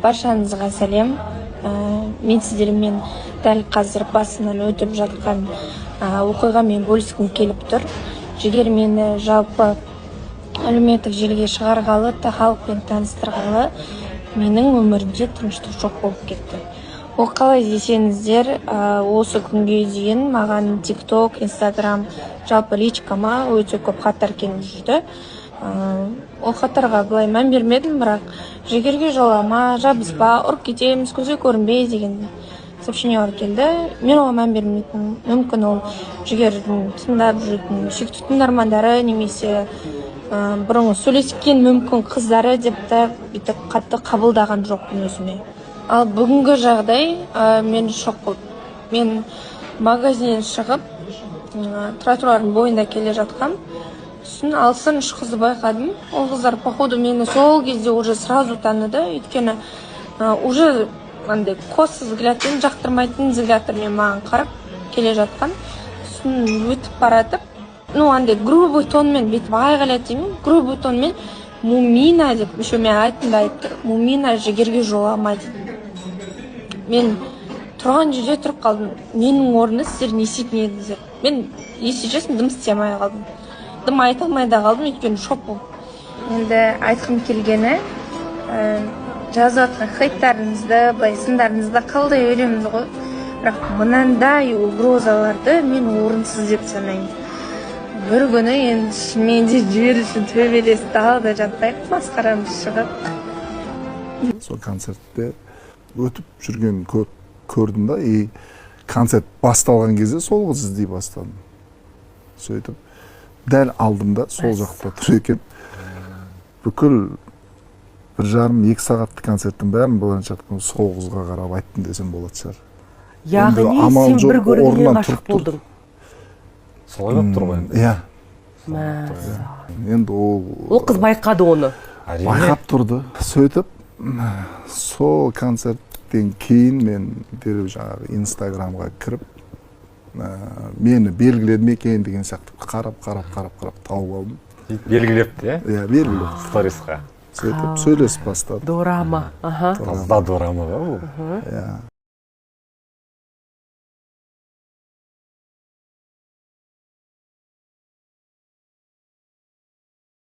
Баршаңызға сәлем. Мен сіздермен дәл қазір басынан өтіп жатқан оқиғамен бөліскім келіп тұр. Жігер мені жалпы әлеуметтік желіге шығарғалы, халықпен таныстырғалы, менің өмірімде тыныштық жоқ болып кетті. Ол қалай десеңіздер, осы күнге дейін маған TikTok, Instagram, жалпы личкама өте көп хаттар келіп жүрді. Ол хаттарға былай мән бермедім, бірақ жігерге жолама, жабыспа, ұрып кетеміз, көзге көрінбей деген сообщениялар келді. Мен оған мән бермейтін. Мүмкін ол жігердің тыңдап жүретін сүйікті тыңдармандары немесе бұрынғы сөйлескен мүмкін қыздары деп та бүйтіп қатты қабылдаған жоқпын өзіме. Ал бүгінгі жағдай мен шок болды. Мен магазиннен шығып, тротуардың бойында келе жатқам. Сосын алсын үш қызды байқадым. Ол қыздар походу мені сол кезде уже сразу таныды. Өйткені уже андай косо взглядпен, жақтырмайтын взглядтермен маған қарап келе жатқан. Сосын өтіп баратып, андай грубый тонмен бүйтіп айғайлады деймін. Грубый тонмен Мумина деп үшеуме айтында айтты. Мумина жігерге жолама дейді. Мен тұрған жерде тұрып қалдым. Менің орны сіздер не істейтін едіңіздер? Мен если честно дым істемей қалдым. Дым айта алмай да қалдым, өйткені шок болды. Енді айтқым келгені, жазып жатқан хейттарыңызды, сындарыңызды қалдай өреміз ғой. Бірақ мынандай угрозаларды мен орынсыз деп санаймын. Бір күні енді шынымен де жібер үшін төбелесті алда жатпайық, масқарамыз шығып. Сол концертте өтіп жүрген көрдім да, концерт басталған кезде сол қыз іздей бастадым. Сөйтіп, дәл алдымда сол жақта тұр екен. Бүкіл 1,5-2 сағатты концерттің бәрін былайынша жатқан сол қызға қарап айттым десем болады шығар. Яғни сен бір көргеннен ғашық болдың. Солай болып тұр ғой. Иә. Енді ол қыз байқады оны. Байқап тұрды. Сөйтіп, сол концерттен кейін мен дереу жаңағы Инстаграмға кіріп, мені белгіледі ме екен деген сияқты қарап тауып алдым. Белгілепті, е? Иә, белгілеп. Сторисқа. Сөйтіп сөйлесіп бастадым. Дорама. Тазда дорама ба бұл? Иә.